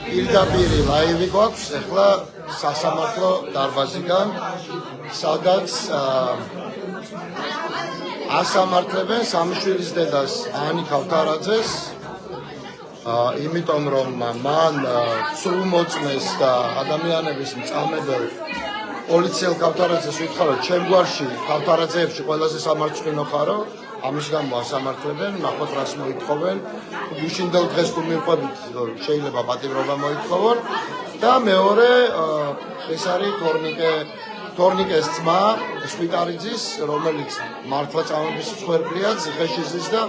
პირდაპირი ლაივი გვაქვს ახლა სასამართლო დარბაზიდან, სადაც ასამართლებენ სამშვილის დედას ანი ქავთარაძეს, იმიტომ რომ მან სრულმოწმეს და ადამიანების მწამებელ პოლიციელ ქავთარაძეს უთხრა, რომ ჩემ გვარში ქავთარაძეებში ყველაზე სამარცხვინო ხარო, ამის გამო ასამართლებენ, ნახოთ რას მოითხოვენ, გუშინდელ დღეს თუ მივყვებით შეიძლება პატიმრობა მოითხოვონ და მეორე ეს არის თორნიკეს ძმა სვიტარიძის, რომელიც მართლა წამების მსხვერპლია, ციხეში ზის და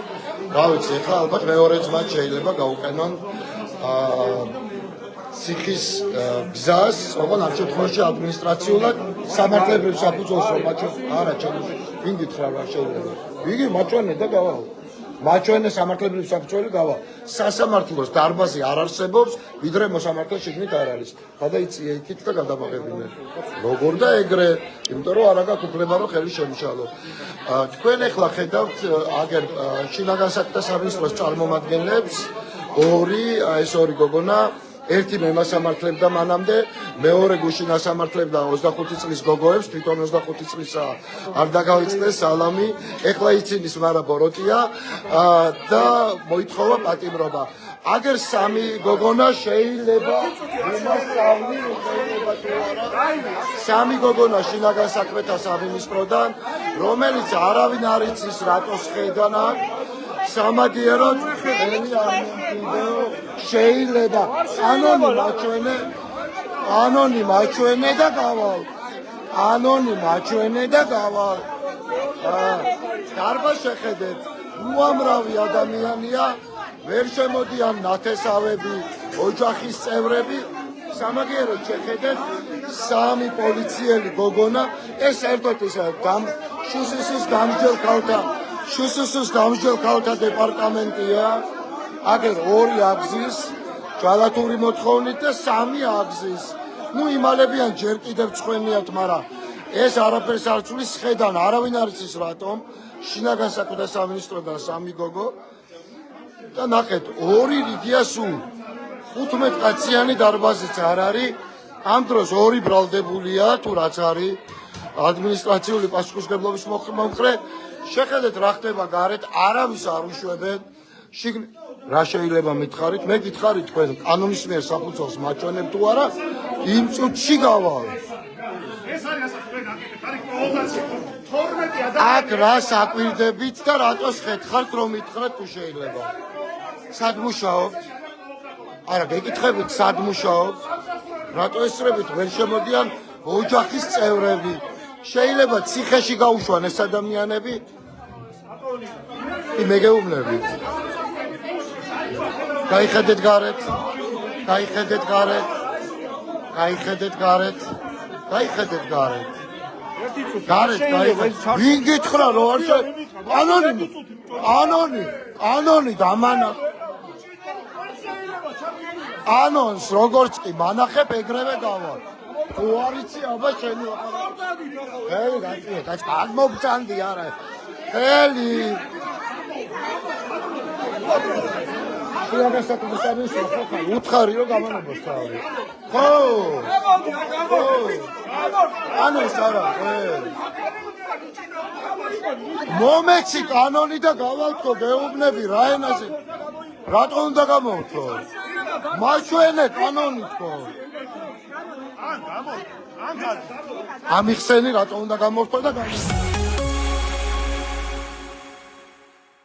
რა ვიცი, ახლა ალბათ მეორე ძმა შეიძლება გაუყენონ ციხის გზას, ოღონდ ამ შემთხვევაში ადმინისტრაციულად სამართლებრივ საფუძველს რომ არა ჩემი ვინ გითხრა რა შეიძლება. იგი მაჩვენე და გავალ. მაჩვენე სამართლებრივ საფუძველი გავალ. სასამართლოს დარბაზი არ არსებობს, ვიდრე მოსამართლე შიგნით არ არის. გადაიწია იქით და გადამაღებინე. როგორ და ეგრე, იმიტომ რომ არა გაქვს უფლება რომ ხელი შემიშალო. თქვენ ახლა ხედავთ აგერ შინაგან საქმეთა სამინისტროს წარმომადგენლებს ეს ორი გოგონა ერთი მემასამართლებდა მანამდე, მეორე გუშინ ასამართლებდა 25 წლის გოგოებს, თვითონ 25 წლისა არ დაგავიწყდეს სალამი, ეხლა იცინის მარა ბოროტია და მოითხოვა პატიმრობა. აგერ სამი გოგონა შეიძლება იმასწავლი, შეიძლება თუ არა. სამი გოგონა შინაგან საქმეთა სამინისტროდან, რომელიც არავინ არ იცის რატოს ხედანა სამაგიეროდ ხელი არ მომკვიდრეო შეიძლება ანონი მაჩვენე და გავალ დარბაზ შეხედეთ უამრავი ადამიანია ვერ შემოდიან ნათესავები ოჯახის წევრები სამაგიეროდ შეხედეთ სამი პოლიციელი გოგონა ეს ერთად ისა შუსის დამსჯელ ქალთა დეპარტამენტია, აგერ ორი აგზის, ჯალათური მოთხოვნით და სამი აგზის. იმალებიან ჯერ კიდევ წვენიათ, მაგრამ ეს არაფერს არ ცulis ხედან, არავინ არ იცის რატომ, შინაგან საქმეთა სამინისტროდან სამი გოგო და ნახეთ, ორი რიგია სულ, 15 კაციანი დარბაზიც არ არის, ამ დროს ორი ბრალდებულია, თუ რაც არის, ადმინისტრაციული პასუხისმგებლობის მომხრე, შეხედეთ რა ხდება გარეთ, არავის არ უშვებენ. რა შეიძლება მითხარით? მე გითხარით თქვენ კანონის მიერ საფუძველს მაჩვენებ თუ არა, იმ წუთში გავალ. ეს არის ასაკენ აქ რა საკვირდებით და რატოს ხეთხართ რომ მითხრათ თუ შეიძლება? სად მუშაობთ? არა, გეკითხებით სად მუშაობთ? რატო ესწრებით ვერ შემოდიან ოჯახის წევრები? შეიძლება ციხეში გაუშვან ეს ადამიანები? მე გეუბნებით. გაიხედეთ გარეთ. ვინ გითხრა რომ არ ანონი დამანა. ანონს როგორც კი მანახებ ეგრევე გავალ. თუ არ იცი აბა შენი ხელი გაწია, კაც მოგწანდი არა. ხელი შინაგან საქმეთა სამინისტროს უთხარი რომ გამანებას თავი. ხო. ანონს არა, მომეცი კანონი და გავალთქო გეუბნები რა ენაზე. რატო უნდა გამოვთქო? მაჩვენე კანონი თქო. ამიხსენი რატო უნდა გამოვთქო და